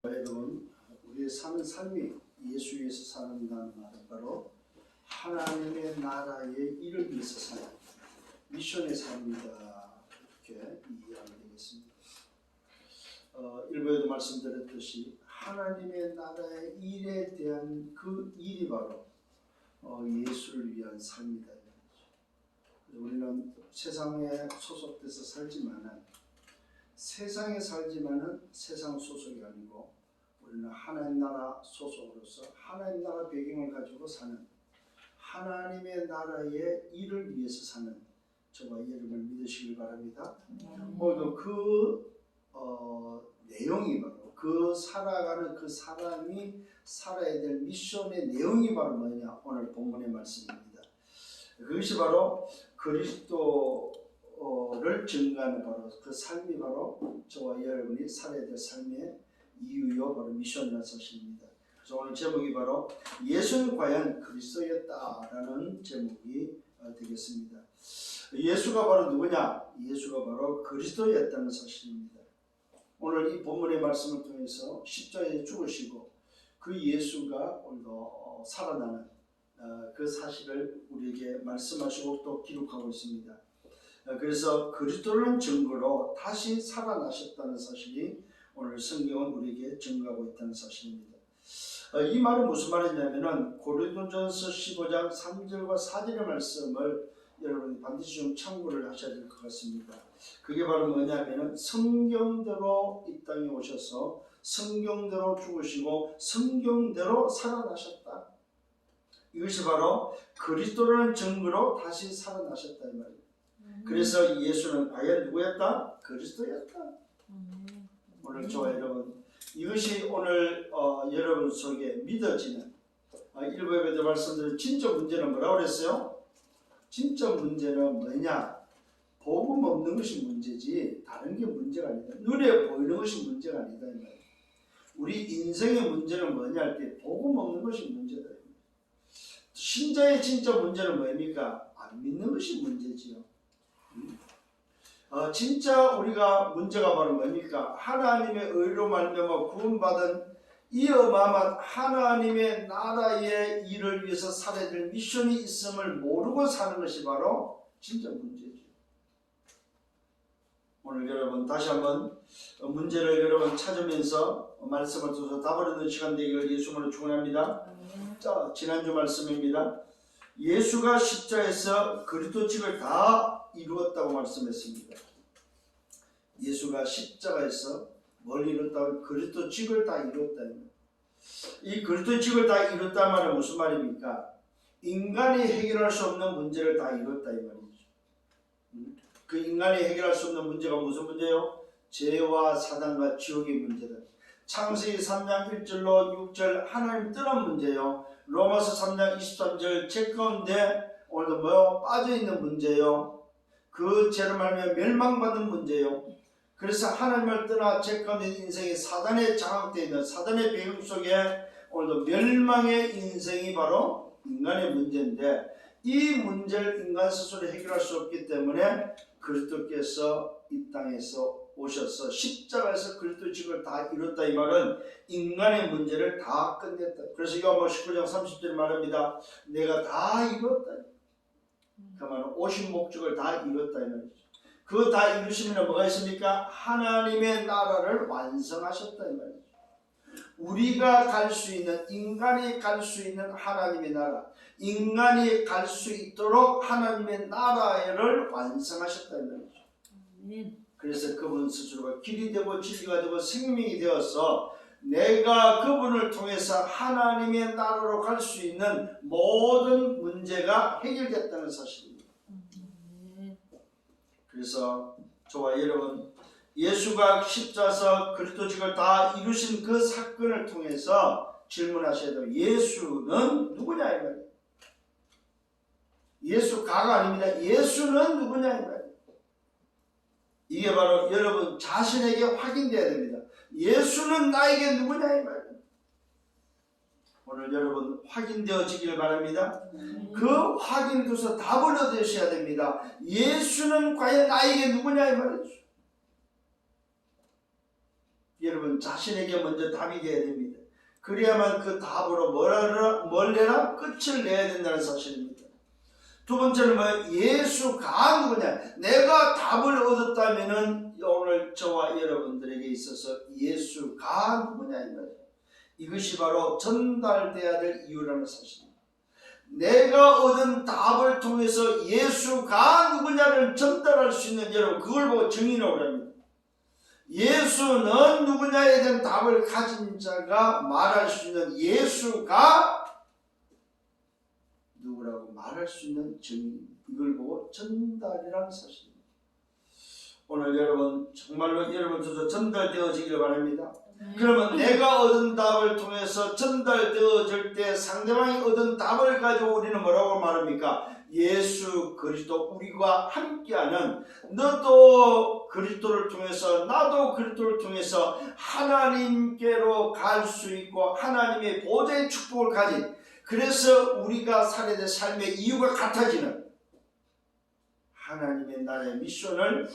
여러분, 우리의 사는 삶이 예수 위해서 사는다는 말은 바로 하나님의 나라의 일을 위해서 사는 미션의 삶이다, 이렇게 이해하면 되겠습니다. 일부에도 말씀드렸듯이 하나님의 나라의 일에 대한 그 일이 바로 예수를 위한 삶이다. 우리는 세상에 소속돼서 살지만은 세상에 살지만은 세상 소속이 아니고 우리는 하나님 나라 소속으로서 하나님 나라 배경을 가지고 사는 하나님의 나라의 일을 위해서 사는 저와 여러분을 믿으시길 바랍니다. 오늘도 그 내용이 바로 그 살아가는 그 사람이 살아야 될 미션의 내용이 바로 뭐냐, 오늘 본문의 말씀입니다. 그것이 바로 그리스도를 증거하는 바로 그 삶이 바로 저와 여러분이 살아야 될 삶의 이유요, 바로 미션이라는 사실입니다. 그래서 오늘 제목이 바로 예수는 과연 그리스도였다라는 제목이 되겠습니다. 예수가 바로 누구냐? 예수가 바로 그리스도였다는 사실입니다. 오늘 이 본문의 말씀을 통해서 십자가에 죽으시고 그 예수가 오늘도 살아나는 그 사실을 우리에게 말씀하시고 또 기록하고 있습니다. 그래서 그리스도를 증거로 다시 살아나셨다는 사실이 오늘 성경은 우리에게 증거하고 있다는 사실입니다. 이 말은 무슨 말이냐면은 고린도전서 15장 3절과 4절의 말씀을 여러분이 반드시 좀 참고를 하셔야 될 것 같습니다. 그게 바로 뭐냐면은 성경대로 이 땅에 오셔서 성경대로 죽으시고 성경대로 살아나셨다. 이것이 바로 그리스도라는 증거로 다시 살아나셨다 이 말이에요. 그래서 예수는 과연 누구였다? 그리스도였다. 오늘 저와 여러분, 이것이 오늘 여러분 속에 믿어지는 일부에도 말씀드린 진짜 문제는 뭐라고 그랬어요? 진짜 문제는 뭐냐? 복음 없는 것이 문제지 다른 게 문제가 아니다. 눈에 보이는 것이 문제가 아니다 이 말이에요. 우리 인생의 문제는 뭐냐 할 때 복음 없는 것이 문제다. 신자의 진짜 문제는 뭡니까? 안 믿는 것이 문제지요. 진짜 우리가 문제가 바로 뭡니까? 하나님의 의로 말미암아 구원받은 이 어마어마한 하나님의 나라의 일을 위해서 살아야 될 미션이 있음을 모르고 사는 것이 바로 진짜 문제죠. 오늘 여러분 다시 한번 문제를 여러분 찾으면서 말씀을 통해서 답을 얻는 시간 되기를 예수님으로 축원합니다. 자, 지난주 말씀입니다. 예수가 십자가에서 그리스도직을 다 이루었다고 말씀했습니다. 예수가 십자가에서 뭘 이뤘다고? 그리스도직을 다 이뤘다. 이 그리스도직을 다 이뤘단 말은 무슨 말입니까? 인간이 해결할 수 없는 문제를 다 이뤘다 이 말이죠. 그 인간이 해결할 수 없는 문제가 무슨 문제요? 죄와 사단과 지옥의 문제다. 창세기 3장 1절로 6절 하나님 떠난 문제요. 로마서 3장 23절 죄 가운데 오늘도 빠져있는 문제요. 그 죄로 말미암아 멸망받는 문제요. 그래서 하나님을 떠나 죄 가운데 인생이 사단에 장악되어 있는 사단의 배경 속에 오늘도 멸망의 인생이 바로 인간의 문제인데 이 문제를 인간 스스로 해결할 수 없기 때문에 그리스도께서 이 땅에서 오셔서 십자가에서 그리스도직을 다 이뤘다 이 말은 인간의 문제를 다 끝냈다. 그래서 요한복음 19장 30절에 말합니다. 내가 다 이뤘다. 그 말은 오신 목적을 다 이뤘다 이 말이죠. 그 다 이루시면 뭐가 있습니까? 하나님의 나라를 완성하셨다 이 말이죠. 우리가 갈 수 있는, 인간이 갈 수 있는 하나님의 나라, 인간이 갈 수 있도록 하나님의 나라를 완성하셨다 이 말이죠. 그래서 그분 스스로가 길이 되고 진리가 되고 생명이 되어서 내가 그분을 통해서 하나님의 나라로 갈 수 있는 모든 문제가 해결됐다는 사실입니다. 그래서 저와 여러분, 예수가 십자가에서 그리스도직을 다 이루신 그 사건을 통해서 질문하셔야 돼요. 예수는 누구냐 이 말이에요. 예수가가 아닙니다. 예수는 누구냐 이 말이에요. 이게 바로 여러분 자신에게 확인돼야 됩니다. 예수는 나에게 누구냐 이 말이에요. 오늘 여러분 확인되어지길 바랍니다. 그 확인을 통해서 답을 얻으셔야 됩니다. 예수는 과연 나에게 누구냐 이 말이죠. 여러분 자신에게 먼저 답이 되어야 됩니다. 그래야만 그 답으로 뭘 내라? 끝을 내야 된다는 사실입니다. 두 번째는 뭐 예수가 누구냐? 내가 답을 얻었다면은 오늘 저와 여러분들에게 있어서 예수가 누구냐 이 말이에요. 이것이 바로 전달돼야 될 이유라는 사실입니다. 내가 얻은 답을 통해서 예수가 누구냐를 전달할 수 있는 여러분 그걸 보고 증인이라고 합니다. 예수는 누구냐에 대한 답을 가진 자가 말할 수 있는 예수가 누구라고 말할 수 있는 증인입니다. 이걸 보고 전달이라는 사실입니다. 오늘 여러분 정말로 여러분들도 전달되어지기를 바랍니다. 그러면 내가 얻은 답을 통해서 전달되어질 때 상대방이 얻은 답을 가지고 우리는 뭐라고 말합니까? 예수 그리스도 우리와 함께하는 너도 그리스도를 통해서 나도 그리스도를 통해서 하나님께로 갈 수 있고 하나님의 보좌의 축복을 가진 그래서 우리가 살아야 될 삶의 이유가 같아지는 하나님의 나라의 미션을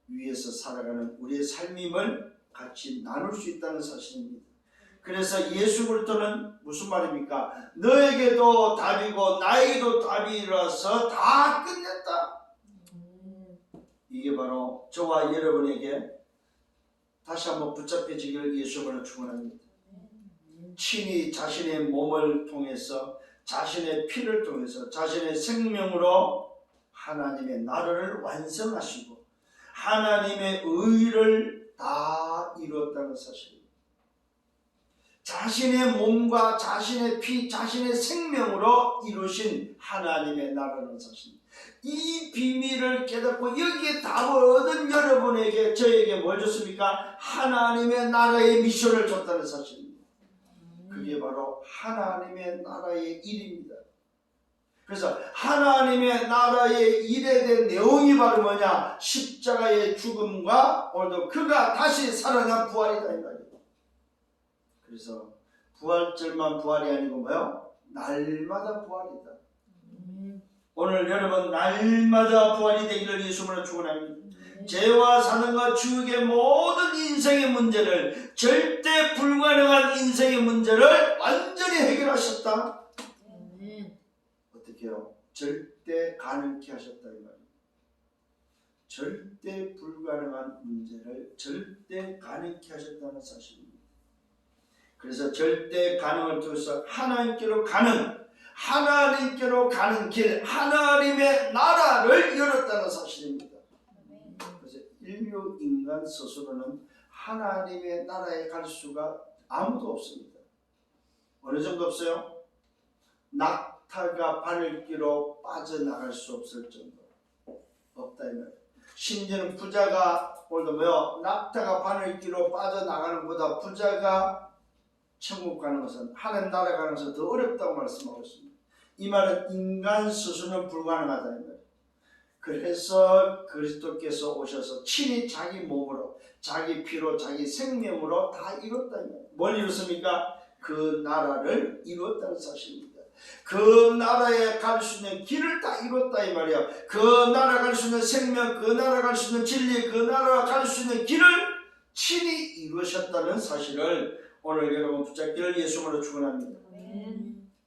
위해서 살아가는 우리의 삶임을 같이 나눌 수 있다는 사실입니다. 그래서 예수 그리스도는 무슨 말입니까? 너에게도 답이고 나에게도 답이라서 다 끝냈다. 이게 바로 저와 여러분에게 다시 한번 붙잡혀지기를 예수님으로 축원합니다. 친히 자신의 몸을 통해서 자신의 피를 통해서 자신의 생명으로 하나님의 나라를 완성하시고 하나님의 의를 다 이루었다는 사실입니다. 자신의 몸과 자신의 피, 자신의 생명으로 이루신 하나님의 나라는 사실입니다. 이 비밀을 깨닫고 여기에 답을 얻은 여러분에게 저에게 뭘 줬습니까? 하나님의 나라의 미션을 줬다는 사실입니다. 그게 바로 하나님의 나라의 일입니다. 그래서 하나님의 나라의 일에 대한 내용이 바로 뭐냐? 십자가의 죽음과 오늘도 그가 다시 살아난 부활이다 이 말이에요. 그래서 부활절만 부활이 아니고 뭐요? 날마다 부활이다. 오늘 여러분 날마다 부활이 되기를 예수님으로 축원합니다. 죄와 사는과 주의 모든 인생의 문제를 절대 불가능한 인생의 문제를 완전히 해결하셨다. 어떻게요? 절대 가능케 하셨다 이 말이에요. 절대 불가능한 문제를 절대 가능케 하셨다는 사실입니다. 그래서 절대 가능을 통해서 하나님께로 가는 길, 하나님의 나라를 열었다는 사실입니다. 그래서 인류 인간 스스로는 하나님의 나라에 갈 수가 아무도 없습니다. 어느 정도 없어요? 낙타가 바늘기로 빠져나갈 수 없을 정도 없다 이 말이에요. 심지어는 부자가 오늘도 뭐요? 낙타가 바늘기로 빠져나가는 것보다 부자가 천국 가는 것은 하나님 나라 가는 것은 더 어렵다고 말씀하고 있습니다. 이 말은 인간 스스로는 불가능하다 이 말이에요. 그래서 그리스도께서 오셔서 친히 자기 몸으로 자기 피로 자기 생명으로 다 이뤘다 이 말이에요. 뭘 이뤘습니까? 그 나라를 이뤘다는 사실입니다. 그 나라에 갈 수 있는 길을 다 이뤘다 이 말이에요. 그 나라 갈 수 있는 생명, 그 나라 갈 수 있는 진리, 그 나라 갈 수 있는 길을 친히 이루셨다는 사실을 오늘 여러분 붙잡기를 예수님으로 축원합니다.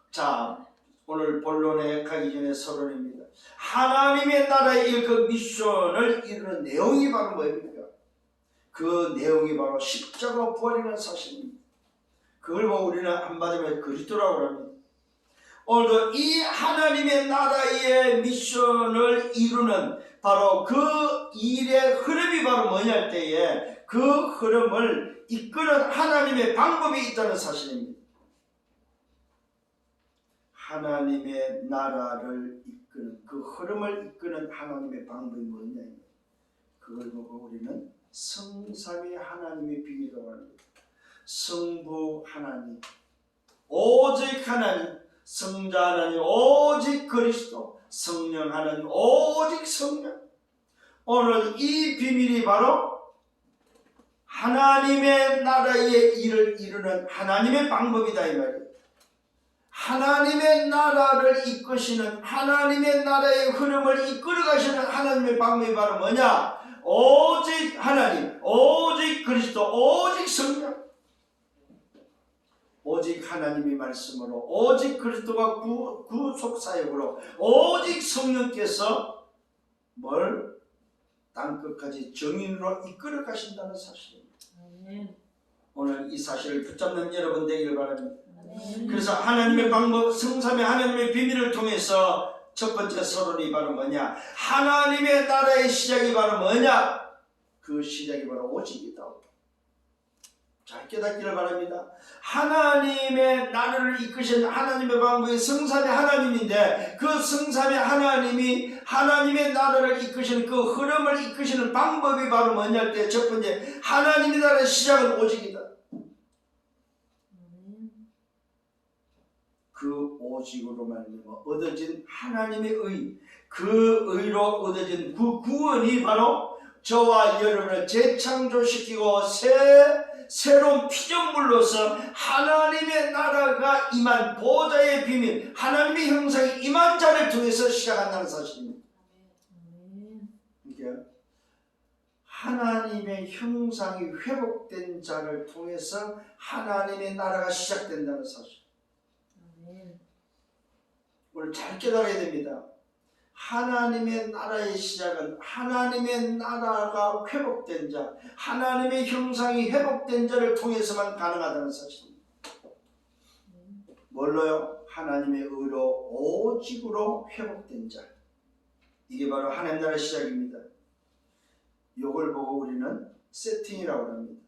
자, 오늘 본론에 가기 전에 서론입니다. 하나님의 나라의 그 미션을 이루는 내용이 바로 뭐입니까? 그 내용이 바로 십자가 부활이라는 사실입니다. 그걸 보고 우리는 한마디로 그리스도라고 합니다. 오늘도 이 하나님의 나라의 미션을 이루는 바로 그 일의 흐름이 바로 뭐냐 할 때에 그 흐름을 이끄는 하나님의 방법이 있다는 사실입니다. 하나님의 나라를 이끄는 그 흐름을 이끄는 하나님의 방법이 뭐냐 그걸 보고 우리는 성삼위 하나님의 비밀이라고 합니다. 성부 하나님, 오직 하나님, 성자 하나님, 오직 그리스도, 성령 하나님, 오직 성령. 오늘 이 비밀이 바로 하나님의 나라의 일을 이루는 하나님의 방법이다 이 말이에요. 하나님의 나라를 이끄시는 하나님의 나라의 흐름을 이끌어 가시는 하나님의 방법이 바로 뭐냐? 오직 하나님, 오직 그리스도, 오직 성령, 오직 하나님의 말씀으로, 오직 그리스도가 구속사역으로, 오직 성령께서 뭘 땅끝까지 정인으로 이끌어 가신다는 사실입니다. 오늘 이 사실을 붙잡는 여러분 되기를 바랍니다. 그래서 하나님의 방법, 성삼의 하나님의 비밀을 통해서 첫 번째 서론이 바로 뭐냐? 하나님의 나라의 시작이 바로 뭐냐? 그 시작이 바로 오직이다. 잘 깨닫기를 바랍니다. 하나님의 나라를 이끄신 하나님의 방법이 성삼의 하나님인데, 그 성삼의 하나님이 하나님의 나라를 이끄시는 그 흐름을 이끄시는 방법이 바로 뭐냐 할 때 첫 번째, 하나님의 나라의 시작은 오직이다. 그 오직으로 말미암아 얻어진 하나님의 의, 그 의로 얻어진 그 구원이 바로 저와 여러분을 재창조시키고 새로운 피조물로서 하나님의 나라가 임한 보좌의 비밀, 하나님의 형상이 임한 자를 통해서 시작한다는 사실입니다. 그러니까 하나님의 형상이 회복된 자를 통해서 하나님의 나라가 시작된다는 사실. 오늘 잘 깨달아야 됩니다. 하나님의 나라의 시작은 하나님의 나라가 회복된 자, 하나님의 형상이 회복된 자를 통해서만 가능하다는 사실입니다. 뭘로요? 하나님의 의로 오직으로 회복된 자. 이게 바로 하나님 나라의 시작입니다. 이걸 보고 우리는 세팅이라고 합니다.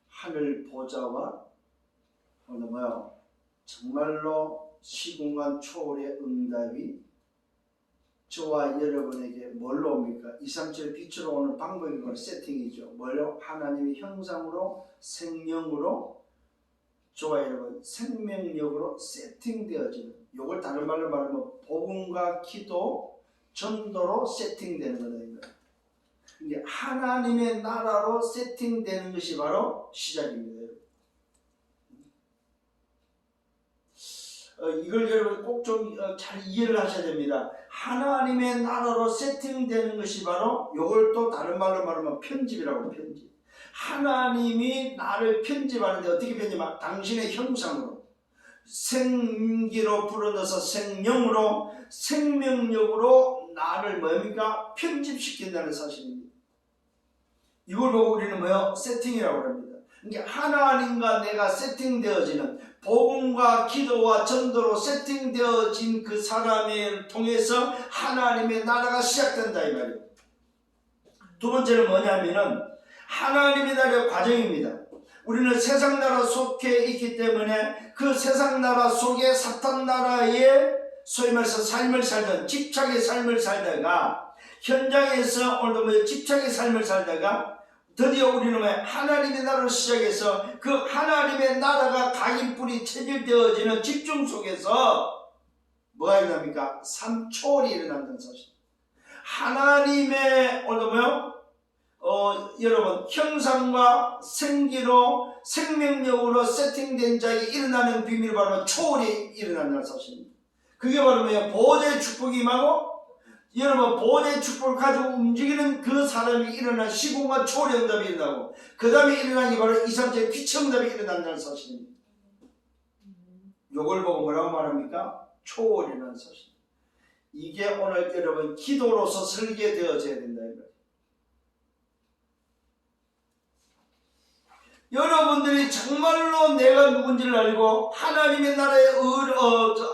하늘 보좌와 뭐요? 정말로 시공간 초월의 응답이 저와 여러분에게 뭘로 옵니까? 237 빛으로 오는 방법이 바로 세팅이죠. 뭘로? 하나님의 형상으로 생명으로 저와 여러분 생명력으로 세팅되어지는, 이걸 다른 말로 말하면 복음과 기도, 전도로 세팅되는 거다. 이게 하나님의 나라로 세팅되는 것이 바로 시작입니다. 이걸 여러분 꼭 좀 잘 이해를 하셔야 됩니다. 하나님의 나라로 세팅되는 것이 바로, 이걸 또 다른 말로 말하면 편집이라고. 편집. 하나님이 나를 편집하는데 어떻게 편집하냐? 당신의 형상으로, 생기로 불어넣어서 생명으로, 생명력으로 나를 뭡니까? 편집시킨다는 사실입니다. 이걸 보고 우리는 뭐요? 세팅이라고 합니다. 그러니까 하나님과 내가 세팅되어지는, 복음과 기도와 전도로 세팅되어진 그 사람을 통해서 하나님의 나라가 시작된다 이 말이에요. 두 번째는 뭐냐면은 하나님의 나라의 과정입니다. 우리는 세상 나라 속에 있기 때문에 그 세상 나라 속에 사탄 나라의 소위 말해서 삶을 살던, 집착의 삶을 살다가, 현장에서 오늘도 집착의 삶을 살다가 드디어 우리는 하나님의 나라를 시작해서 그 하나님의 나라가 각인뿌리 체질되어지는 집중 속에서 뭐가 일어납니까? 삼초월이 일어난다는 사실. 하나님의 오늘 여러분 형상과 생기로 생명력으로 세팅된 자에게 일어나는 비밀이 바로 초월이 일어난다는 사실입니다. 그게 바로 보호자의 축복이 임하고, 여러분 보호자의 축복을 가지고 움직이는 그 사람이 일어난 시공과 초월의 응답이 일어나고, 그 다음에 일어난 게 바로 237 빛의 응답이 일어난다는 사실입니다. 요걸 보고 뭐라고 말합니까? 초월이라는 사실. 이게 오늘 여러분 기도로서 설계되어져야 된다 이 말이에요. 여러분들이 정말로 내가 누군지를 알고 하나님의 나라의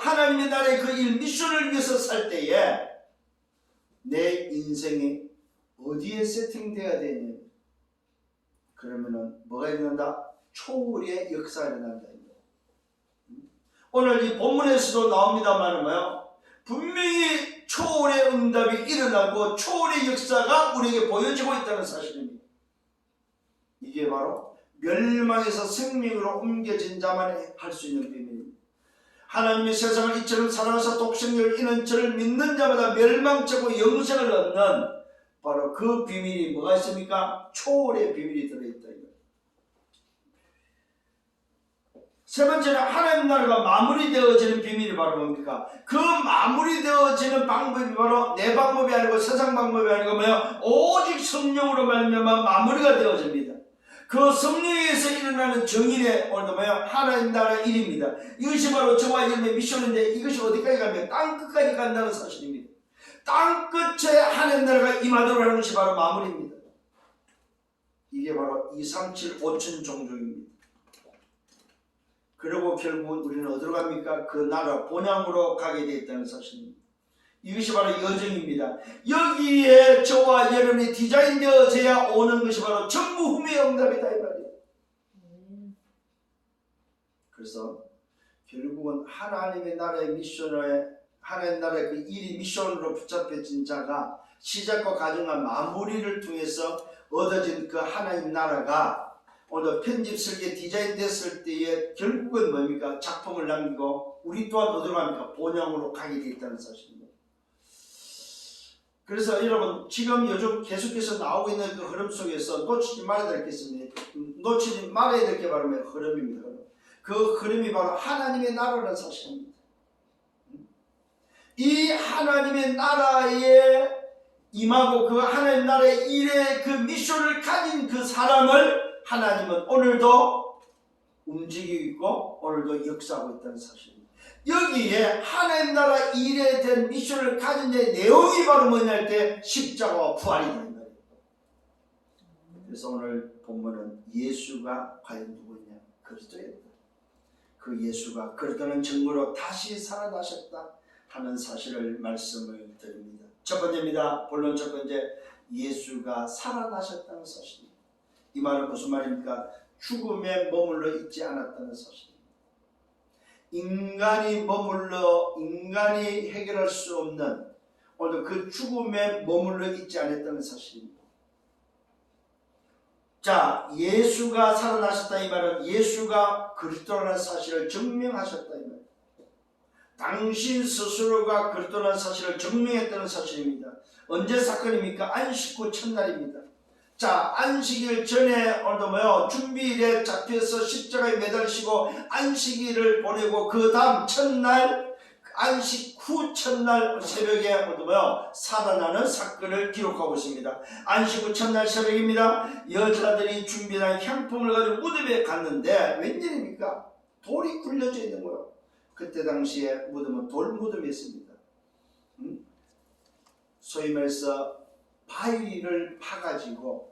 하나님의 나라의 그 일 미션을 위해서 살 때에 내 인생이 어디에 세팅되어야 되냐? 그러면은 뭐가 일어난다? 초월의 역사가 일어난다. 오늘 이 본문에서도 나옵니다만 분명히 초월의 응답이 일어나고 초월의 역사가 우리에게 보여지고 있다는 사실입니다. 이게 바로 멸망에서 생명으로 옮겨진 자만 할 수 있는 비밀입니다. 하나님의 세상을 이처럼 사랑하사 독생자를 이는 저를 믿는 자마다 멸망치고 영생을 얻는 바로 그 비밀이 뭐가 있습니까? 초월의 비밀이 들어있다. 세 번째는 하나님 나라가 마무리되어지는 비밀이 바로 뭡니까? 그 마무리되어지는 방법이 바로 내 방법이 아니고 세상 방법이 아니고 뭐야? 오직 성령으로 말미암아 마무리가 되어집니다. 그 성령에서 일어나는 정인의 오늘도 뭐야? 하나님 나라 일입니다. 이것이 바로 저와 여러분의 미션인데 이것이 어디까지 가면 땅 끝까지 간다는 사실입니다. 땅 끝에 하나님 나라가 임하도록 하는 것이 바로 마무리입니다. 이게 바로 237 5천 종족입니다. 그리고 결국은 우리는 어디로 갑니까? 그 나라 본향으로 가게 되어 있다는 사실입니다. 이것이 바로 여정입니다. 여기에 저와 여러분이 디자인되어져야 오는 것이 바로 전무후무의 응답이다 이 말이에요. 그래서 결국은 하나님의 나라의 미션에 하나님 나라의 그 일이 미션으로 붙잡혀진 자가 시작과 과정과 마무리를 통해서 얻어진 그 하나님 나라가 오늘 편집 설계 디자인 됐을 때에 결국은 뭡니까? 작품을 남기고 우리 또한 어디로 갑니까? 본향으로 가게 되어 있다는 사실입니다. 그래서 여러분 지금 요즘 계속해서 나오고 있는 그 흐름 속에서 놓치지 말아야 될 게 있습니다. 놓치지 말아야 될 게 바로 흐름입니다. 그 흐름이 바로 하나님의 나라라는 사실입니다. 이 하나님의 나라에 임하고 그 하나님 나라의 일의 그 미션을 가진 그 사람을 하나님은 오늘도 움직이고 있고 오늘도 역사하고 있다는 사실입니다. 여기에 하나님 나라 일에 대한 미션을 가진 자의 내용이 바로 뭐냐 할 때 십자가와 부활이다. 그래서 오늘 본문은 예수가 과연 누구냐? 그리스도였다. 그 예수가 그리스도는 증거로 다시 살아나셨다 하는 사실을 말씀을 드립니다. 첫 번째입니다. 본론 첫 번째, 예수가 살아나셨다는 사실입니다. 이 말은 무슨 말입니까? 죽음에 머물러 있지 않았다는 사실입니다. 인간이 해결할 수 없는 오늘 그 죽음에 머물러 있지 않았다는 사실입니다. 자, 예수가 살아나셨다 이 말은 예수가 그리스도라는 사실을 증명하셨다 이 말입니다. 당신 스스로가 그리스도라는 사실을 증명했다는 사실입니다. 언제 사건입니까? 안식 후 첫날입니다. 자, 안식일 전에 오늘도 준비일에 잡혀서 십자가에 매달리시고 안식일을 보내고 그 다음 첫날 안식 후 첫날 새벽에 오늘도 살아나는 사건을 기록하고 있습니다. 안식 후 첫날 새벽입니다. 여자들이 준비한 향품을 가지고 무덤에 갔는데 웬일입니까? 돌이 굴려져 있는 거예요. 그때 당시에 무덤은 돌 무덤이었습니다. 소위 말해서 바위를 파가지고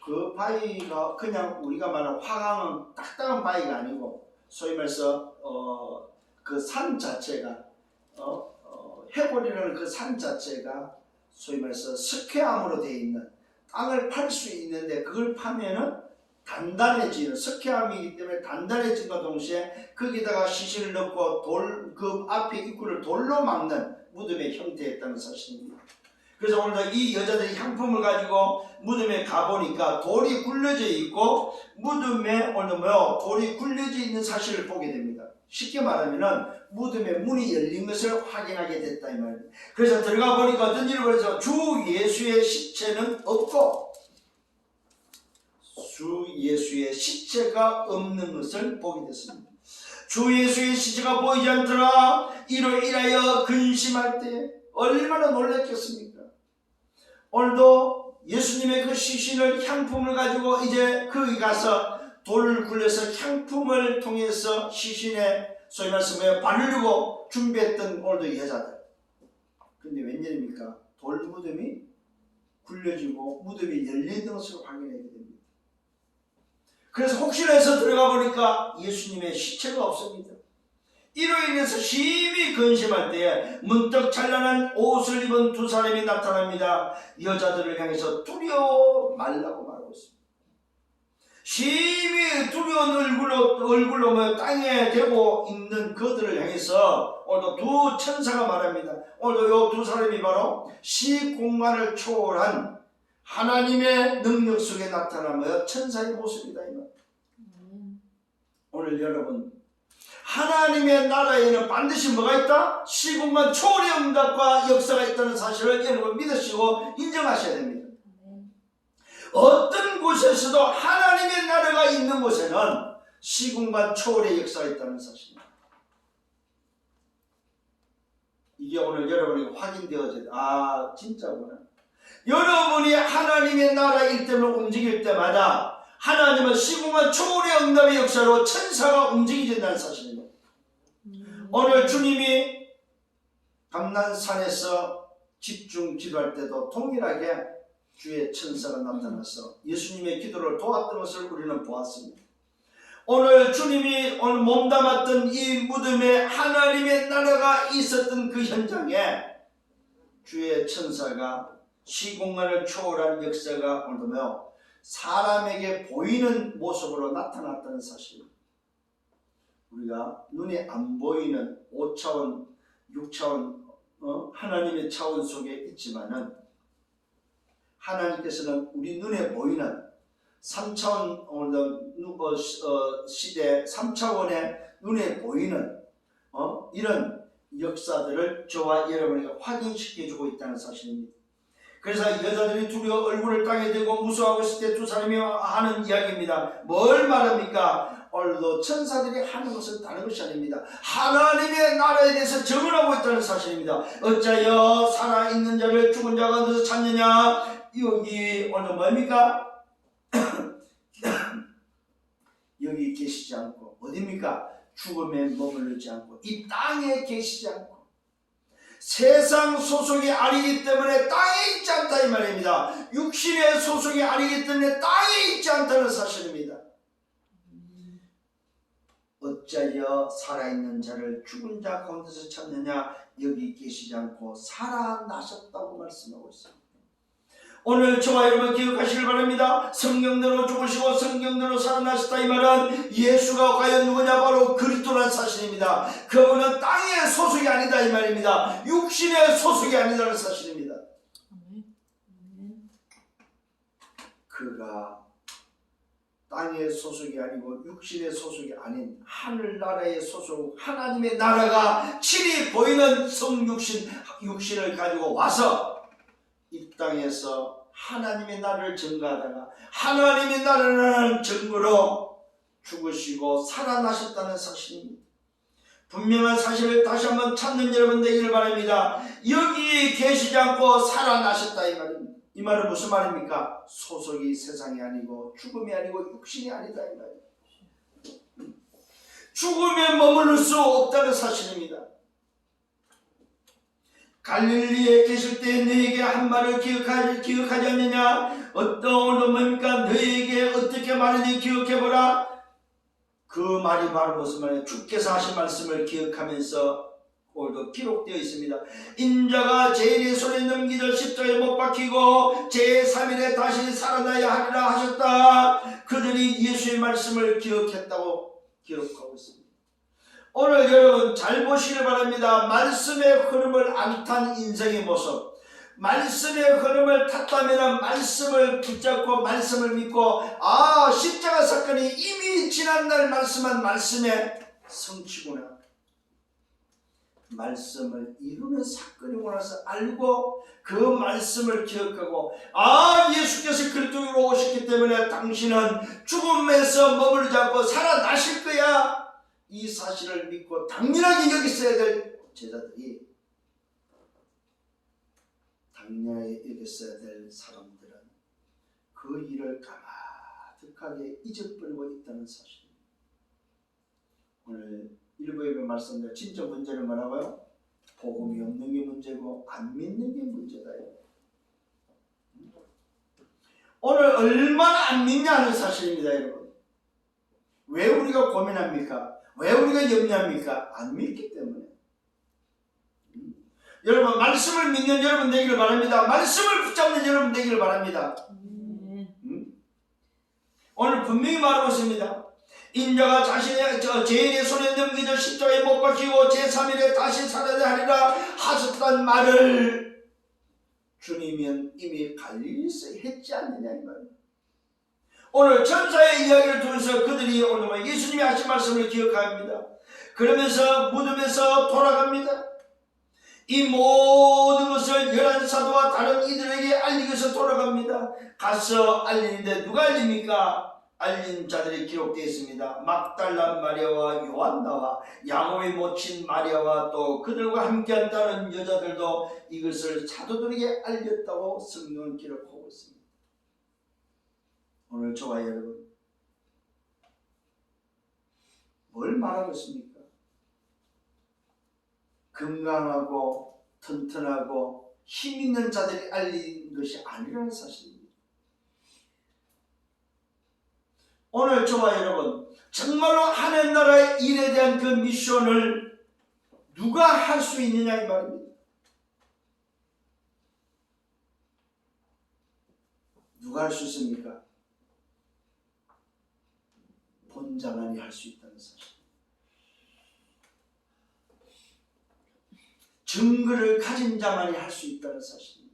그 바위가 그냥 우리가 말하는 화강은 딱딱한 바위가 아니고 소위 말해서 그 산 자체가 해골이라는 그 산 자체가 소위 말해서 석회암으로 되어 있는 땅을 팔 수 있는데 그걸 파면은 단단해지는 석회암이기 때문에 단단해진과 동시에 거기다가 시신을 넣고 그 앞에 입구를 돌로 막는 무덤의 형태였다는 사실입니다. 그래서 오늘도 이 여자들이 향품을 가지고 무덤에 가보니까 돌이 굴려져 있고 무덤에 오늘 돌이 굴려져 있는 사실을 보게 됩니다. 쉽게 말하면은 무덤의 문이 열린 것을 확인하게 됐다 이 말입니다. 그래서 들어가 보니까 어떤 일을 벌여서 주 예수의 시체는 없고 주 예수의 시체가 없는 것을 보게 됐습니다. 주 예수의 시체가 보이지 않더라. 이로 인하여 근심할 때 얼마나 놀랐겠습니까? 오늘도 예수님의 그 시신을 향품을 가지고 이제 거기 가서 돌을 굴려서 향품을 통해서 시신에 소위 말씀에 바르려고 준비했던 오늘도 여자들. 근데 웬일입니까? 돌 무덤이 굴려지고 무덤이 열린 것으로 확인하게 됩니다. 그래서 혹시나 해서 들어가 보니까 예수님의 시체가 없습니다. 이로 인해서 심히 근심할 때에 문득 찬란한 옷을 입은 두 사람이 나타납니다. 여자들을 향해서 두려워 말라고 말하고 있습니다. 심히 두려운 얼굴로 땅에 대고 있는 그들을 향해서 오늘도 두 천사가 말합니다. 오늘도 이 두 사람이 바로 시공간을 초월한 하나님의 능력 속에 나타나며 천사의 모습이다. 오늘 여러분 하나님의 나라에는 반드시 뭐가 있다? 시공간 초월의 응답과 역사가 있다는 사실을 여러분 믿으시고 인정하셔야 됩니다. 어떤 곳에서도 하나님의 나라가 있는 곳에는 시공간 초월의 역사가 있다는 사실입니다. 이게 오늘 여러분에게 확인되어져요. 진짜구나. 여러분이 하나님의 나라 일대로 움직일 때마다 하나님은 시공간 초월의 응답의 역사로 천사가 움직이진다는 사실입니다. 오늘 주님이 감난산에서 집중 기도할 때도 동일하게 주의 천사가 나타나서 예수님의 기도를 도왔던 것을 우리는 보았습니다. 오늘 주님이 오늘 몸담았던 이 무덤에 하나님의 나라가 있었던 그 현장에 주의 천사가 시공간을 초월한 역사가 오늘도 사람에게 보이는 모습으로 나타났다는 사실. 우리가 눈에 안 보이는 5차원, 6차원 하나님의 차원 속에 있지만은 하나님께서는 우리 눈에 보이는 3차원 시대 3차원의 눈에 보이는 이런 역사들을 저와 여러분에게 확인시켜주고 있다는 사실입니다. 그래서 여자들이 둘이 얼굴을 땅에 대고 무서워하고 있을 때 두 사람이 하는 이야기입니다. 뭘 말합니까? 오늘도 천사들이 하는 것은 다른 것이 아닙니다. 하나님의 나라에 대해서 증언하고 있다는 사실입니다. 어찌하여 살아있는 자를 죽은 자가 어디서 찾느냐? 여기 오늘 뭡니까? 여기 계시지 않고 어디입니까? 죽음에 머무르지 않고 이 땅에 계시지 않고 세상 소속이 아니기 때문에 땅에 있지 않다 이 말입니다. 육신의 소속이 아니기 때문에 땅에 있지 않다는 사실입니다. 어찌하여 살아있는 자를 죽은 자 가운데서 찾느냐? 여기 계시지 않고 살아나셨다고 말씀하고 있습니다. 오늘 저와 여러분 기억하시길 바랍니다. 성경대로 죽으시고 성경대로 살아나셨다 이 말은 예수가 과연 누구냐? 바로 그리스도라는 사실입니다. 그분은 땅의 소속이 아니다 이 말입니다. 육신의 소속이 아니다는 사실입니다. 그가 땅의 소속이 아니고 육신의 소속이 아닌 하늘나라의 소속 하나님의 나라가 친히 보이는 육신을 가지고 와서 이 땅에서 하나님의 나라를 증거하다가 하나님의 나라라는 증거로 죽으시고 살아나셨다는 사실입니다. 분명한 사실을 다시 한번 찾는 여러분 되기를 바랍니다. 여기 계시지 않고 살아나셨다 이 말입니다. 이 말은 무슨 말입니까? 소속이 세상이 아니고 죽음이 아니고 육신이 아니다 이 말입니다. 죽음에 머무를 수 없다는 사실입니다. 갈릴리에 계실 때 너에게 한 말을 기억하지 않느냐? 어떤 놈입니까? 너에게 어떻게 말하는지 기억해보라. 그 말이 바로 무슨 말이에요? 주께서 하신 말씀을 기억하면서 오늘도 기록되어 있습니다. 인자가 제1의 손에 넘기져 십자가에 못 박히고 제3일에 다시 살아나야 하리라 하셨다. 그들이 예수의 말씀을 기억했다고 기록하고 있습니다. 오늘 여러분 잘 보시길 바랍니다. 말씀의 흐름을 안 탄 인생의 모습, 말씀의 흐름을 탔다면 말씀을 붙잡고 말씀을 믿고 십자가 사건이 이미 지난날 말씀한 말씀의 성취구나, 말씀을 이루는 사건이구나서 알고 그 말씀을 기억하고 예수께서 그리스도로 오셨기 때문에 당신은 죽음에서 머무르지 않고 살아나실 거야, 이 사실을 믿고 당연하게 여겼어야 될 제자들이, 당연하게 여겼어야 될 사람들은 그 일을 가마득하게 잊어버리고 있다는 사실입니다. 오늘 일부 예배 말씀대로 진짜 문제는 뭐라고요? 복음이 없는 게 문제고 안 믿는 게 문제다. 오늘 얼마나 안 믿냐 하는 사실입니다. 여러분, 왜 우리가 고민합니까? 왜 우리가 염려합니까? 안 믿기 때문에. 여러분, 말씀을 믿는 여러분 되기를 바랍니다. 말씀을 붙잡는 여러분 되기를 바랍니다. 오늘 분명히 말하고 있습니다. 인자가 자신의 제1의 손에 넘기져 십자가에 못 박히고 제3일에 다시 살아야 하리라 하셨단 말을 주님은 이미 갈릴리에서 했지 않느냐 이 말입니다. 오늘 전사의 이야기를 통해서 그들이 오늘 예수님이 하신 말씀을 기억합니다. 그러면서 무덤에서 돌아갑니다. 이 모든 것을 11사도와 다른 이들에게 알리기 위해서 돌아갑니다. 가서 알리는데 누가 알립니까? 알린 자들이 기록되어 있습니다. 막달라 마리아와 요한나와 야곱의 모친 마리아와 또 그들과 함께한 다른 여자들도 이것을 사도들에게 알렸다고 성경은 기록하고 있습니다. 오늘 저와 여러분 뭘 말하고 있습니까? 건강하고 튼튼하고 힘있는 자들이 알린 것이 아니라는 사실입니다. 오늘 저와 여러분 정말로 하나님 나라의 일에 대한 그 미션을 누가 할 수 있느냐 이 말입니다. 누가 할 수 있습니까? 본자만이 할 수 있다는 사실. 증거를 가진 자만이 할 수 있다는 사실입니다.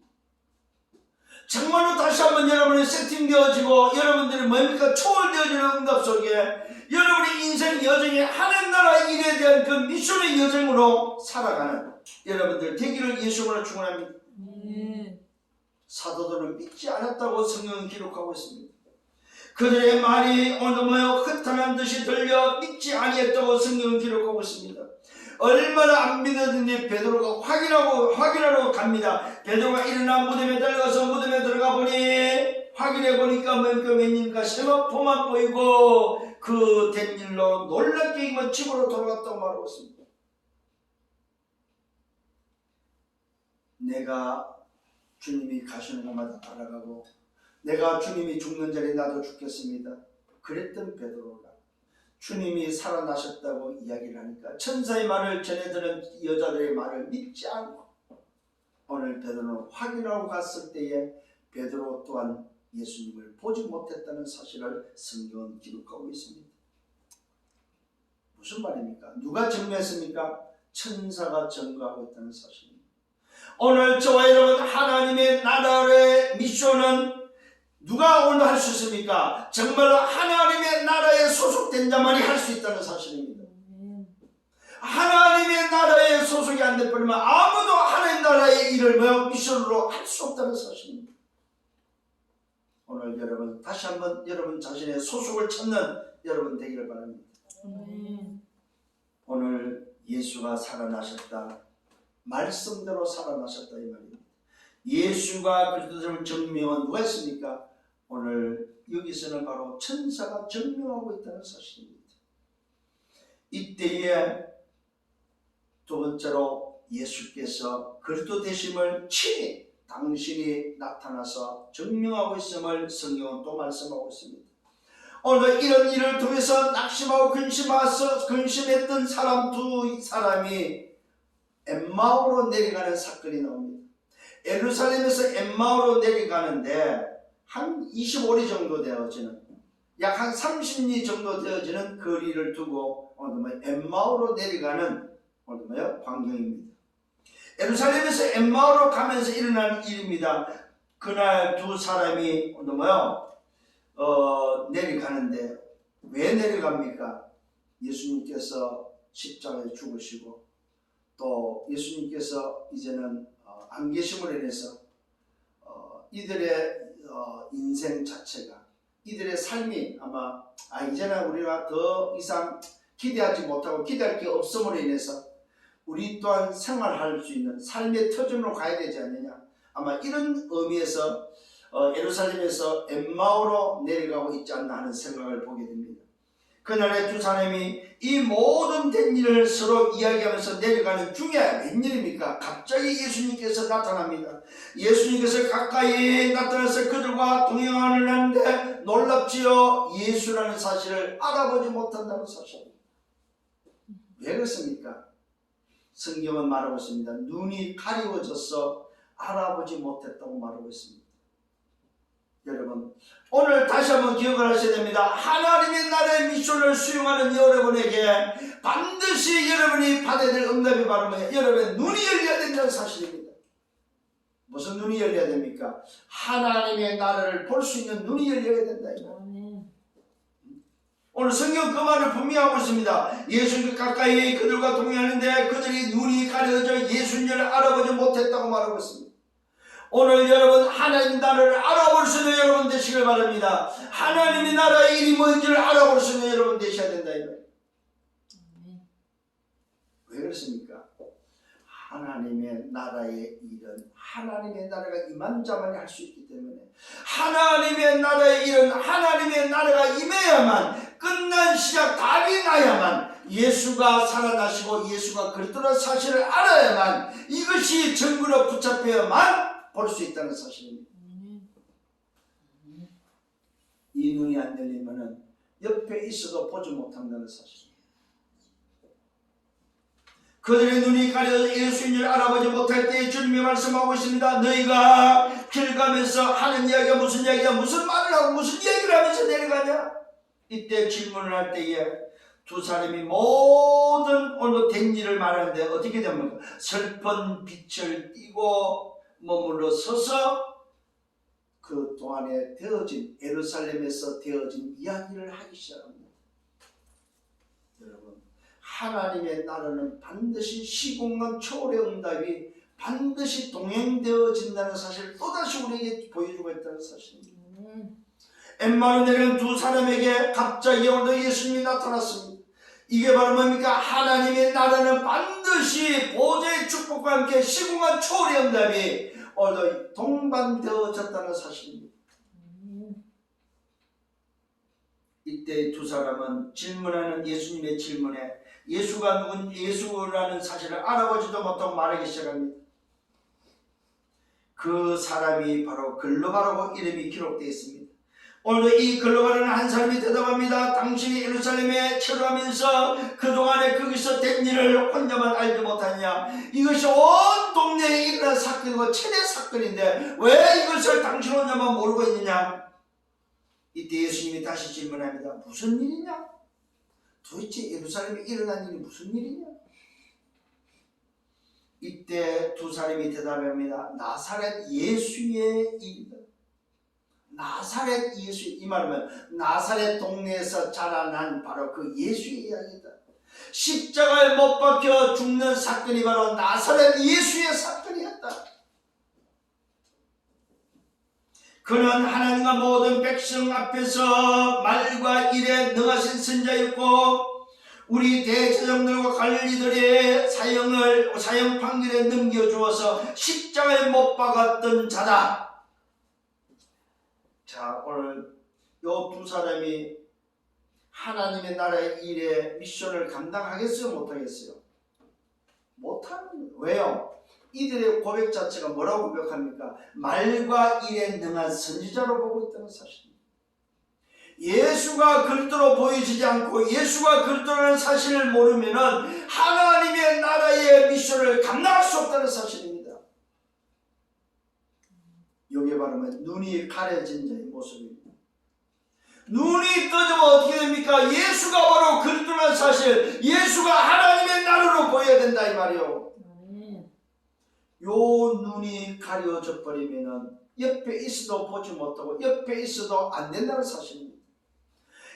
정말로 다시 한번 여러분이 세팅되어지고 여러분들이 뭡니까? 초월되어지는 응답 속에 여러분의 인생 여정이 하나님 나라 일에 대한 그 미션의 여정으로 살아가는 여러분들 되기를 예수님으로 축원합니다. 사도들은 믿지 않았다고 성경은 기록하고 있습니다. 그들의 말이 오늘 흩어난 듯이 들려 믿지 아니했다고 성경은 기록하고 있습니다. 얼마나 안 믿었는지 베드로가 확인하러 갑니다. 베드로가 일어나 무덤에 들어가서 무덤에 들어가 보니 확인해 보니까 뭡니까? 세마포만 보이고 그 된 일로 놀랍게 집으로 돌아갔다고 말하고 있습니다. 내가 주님이 가시는 곳마다 따라가고 내가 주님이 죽는 자리에 나도 죽겠습니다. 그랬던 베드로가 주님이 살아나셨다고 이야기를 하니까 천사의 말을 전해들은 여자들의 말을 믿지 않고 오늘 베드로는 확인하고 갔을 때에 베드로 또한 예수님을 보지 못했다는 사실을 성경은 기록하고 있습니다. 무슨 말입니까? 누가 증거했습니까? 천사가 증거하고 있다는 사실입니다. 오늘 저와 여러분 하나님의 나라의 미션은 누가 오늘 할 수 있습니까? 정말로 하나님의 나라에 소속된 자만이 할 수 있다는 사실입니다. 하나님의 나라에 소속이 안 돼버리면 아무도 하나님 나라의 일을 미션으로 할 수 없다는 사실입니다. 오늘 여러분 다시 한번 여러분 자신의 소속을 찾는 여러분 되기를 바랍니다. 오늘 예수가 살아나셨다. 말씀대로 살아나셨다 이 말입니다. 예수가 그리스도를 증명한 누가 있습니까? 오늘 여기서는 바로 천사가 증명하고 있다는 사실입니다. 이때에 두 번째로 예수께서 그리스도 되심을 친히 당신이 나타나서 증명하고 있음을 성경은 또 말씀하고 있습니다. 오늘 이런 일을 통해서 낙심하고 근심했던 두 사람이 엠마오로 내려가는 사건이 나옵니다. 예루살렘에서 엠마오로 내려가는데 한 25리 정도 되어지는 약 한 30리 정도 되어지는 거리를 두고 엠마오로 내려가는 광경입니다. 예루살렘에서 엠마오로 가면서 일어난 일입니다. 그날 두 사람이 내려가는데 왜 내려갑니까? 예수님께서 십자가에 죽으시고 또 예수님께서 이제는 안 계심으로 인해서 이들의 인생 자체가 이들의 삶이 아마 이제는 우리가 더 이상 기대하지 못하고 기대할 게 없음으로 인해서 우리 또한 생활할 수 있는 삶의 터전으로 가야 되지 않느냐 아마 이런 의미에서 예루살렘에서 엠마오로 내려가고 있지 않나 하는 생각을 보게 됩니다. 그날의 두 사람이 이 모든 된 일을 서로 이야기하면서 내려가는 중에 웬일입니까? 갑자기 예수님께서 나타납니다. 예수님께서 가까이 나타나서 그들과 동행하는 하는데 놀랍지요. 예수라는 사실을 알아보지 못한다는 사실입니다. 왜 그렇습니까? 성경은 말하고 있습니다. 눈이 가리워져서 알아보지 못했다고 말하고 있습니다. 여러분 오늘 다시 한번 기억을 하셔야 됩니다. 하나님의 나라의 미션을 수용하는 여러분에게 반드시 여러분이 받아야 될 응답이 바로 뭐예요? 여러분의 눈이 열려야 된다는 사실입니다. 무슨 눈이 열려야 됩니까? 하나님의 나라를 볼 수 있는 눈이 열려야 된다. 오늘 성경 그 말을 분명히 하고 있습니다. 예수님께 가까이 그들과 동행하는데 그들이 눈이 가려져 예수님을 알아보지 못했다고 말하고 있습니다. 오늘 여러분 하나님 나라를 알아볼 수 있는 여러분 되시길 바랍니다. 하나님의 나라의 일이 뭔지를 알아볼 수 있는 여러분 되셔야 된다 이거예요. 왜 그렇습니까? 하나님의 나라의 일은 하나님의 나라가 임한 자만이 할 수 있기 때문에 하나님의 나라의 일은 하나님의 나라가 임해야만 끝난 시작 답이 나야만 예수가 살아나시고 예수가 그리스도라는 사실을 알아야만 이것이 증거로 붙잡혀야만 볼 수 있다는 사실입니다. 이 눈이 안 열리면 옆에 있어도 보지 못한다는 사실입니다. 그들의 눈이 가려져 예수님을 알아보지 못할 때 주님이 말씀하고 있습니다. 너희가 길 가면서 하는 이야기가 무슨 이야기야? 무슨 말을 하고 무슨 얘기를 하면서 내려가냐? 이때 질문을 할 때에 두 사람이 모든 오늘 된 일을 말하는데 어떻게 됩니까? 슬픈 빛을 띠고 머물러 서서 그 동안에 되어진 예루살렘에서 되어진 이야기를 하기 시작합니다. 여러분 하나님의 나라는 반드시 시공간 초월의 응답이 반드시 동행되어진다는 사실을 또다시 우리에게 보여주고 있다는 사실입니다. 엠마로 내려온 두 사람에게 갑자기 오늘 예수님이 나타났습니다. 이게 바로 뭡니까? 하나님의 나라는 반드시 보좌의 축복과 함께 시공간 초월의 응답이 오늘 동반되어졌다는 사실입니다. 이때 두 사람은 질문하는 예수님의 질문에 예수가 누군 예수라는 사실을 알아보지도 못하고 말하기 시작합니다. 그 사람이 바로 글로바라고 이름이 기록되어 있습니다. 오늘도 이 글로바라는 한 사람이 대답합니다. 당신이 예루살렘에 체류하면서 그동안에 거기서 된 일을 혼자만 알지 못하냐? 이것이 온 동네에 일어난 사건이고 최대 사건인데 왜 이것을 당신 혼자만 모르고 있느냐? 이때 예수님이 다시 질문합니다. 무슨 일이냐? 도대체 예루살렘에 일어난 일이 무슨 일이냐? 이때 두 사람이 대답합니다. 나사렛 예수의 일이다. 나사렛 예수, 이 말은 나사렛 동네에서 자라난 바로 그 예수의 이야기다. 십자가에 못 박혀 죽는 사건이 바로 나사렛 예수의 사건이었다. 그는 하나님과 모든 백성 앞에서 말과 일에 능하신 선자였고 우리 대제사장들과 관리들의 사형 판결에 넘겨주어서 십자가에 못 박았던 자다. 자, 오늘 요 두 사람이 하나님의 나라의 일에 미션을 감당하겠어요? 못하겠어요? 못하는 거예요. 왜요? 이들의 고백 자체가 뭐라고 고백합니까? 말과 일에 능한 선지자로 보고 있다는 사실입니다. 예수가 그리스도로 보여지지 않고 예수가 그리스도라는 사실을 모르면 하나님의 나라의 미션을 감당할 수 없다는 사실입니다. 이게 바로 눈이 가려진 자의 모습입니다. 눈이 떠지면 어떻게 됩니까? 예수가 바로 그리스도라는 사실, 예수가 하나님의 나라로 보여야 된다 이 말이요. 요 눈이 가려져 버리면은 옆에 있어도 보지 못하고 옆에 있어도 안 된다는 사실입니다.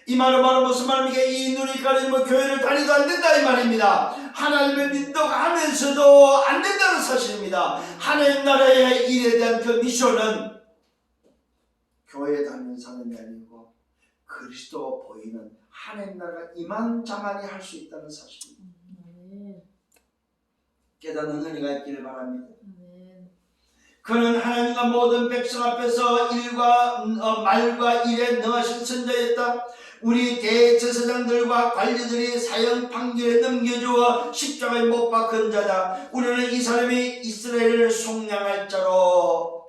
이 말은 바로 무슨 말입니까? 이 눈이 가려지면 교회를 다니도 안 된다 이 말입니다. 하나님을 믿다고 하면서도 안 된다는 사실입니다. 하나님 나라의 일에 대한 그 미션은 교회에 다니는 사람이 아니고 그리스도가 보이는 하나님 나라가 임한 자만이 할 수 있다는 사실입니다. 깨닫는 은혜가 있기를 바랍니다. 그는 하나님과 모든 백성 앞에서 말과 일에 능하신 선자였다. 우리 대제사장들과 관리들이 사형 판결에 넘겨주어 십자가에 못 박은 자다. 우리는 이 사람이 이스라엘을 속량할 자로.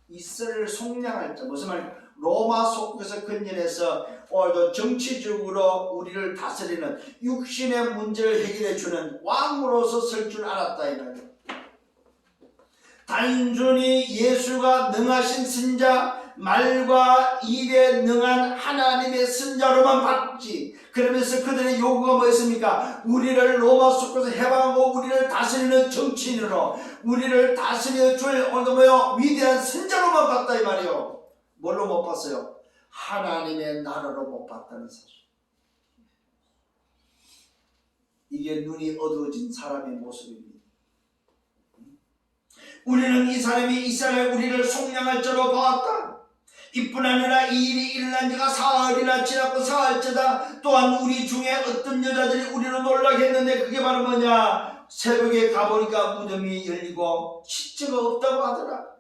이스라엘을 속량할 자 무슨 말입니까? 로마 속에서 근절해서 오늘도 정치적으로 우리를 다스리는 육신의 문제를 해결해 주는 왕으로서 설 줄 알았다 이 말이에요. 단순히 예수가 능하신 선자, 말과 일에 능한 하나님의 선자로만 봤지. 그러면서 그들의 요구가 뭐였습니까? 우리를 로마 속에서 해방하고 우리를 다스리는 정치인으로, 우리를 다스려 줄 위대한 선자로만 봤다 이 말이요. 뭘로 못 봤어요? 하나님의 나라로 못 봤다는 사실. 이게 눈이 어두워진 사람의 모습입니다. 우리는 이 사람이 이스라엘 우리를 속량할 자로 보았다. 이뿐 아니라 이 일이 일어난 지가 사흘이나 지났고 사흘째다. 또한 우리 중에 어떤 여자들이 우리로 놀라게 했는데 그게 바로 뭐냐? 새벽에 가보니까 무덤이 열리고 시체가 없다고 하더라.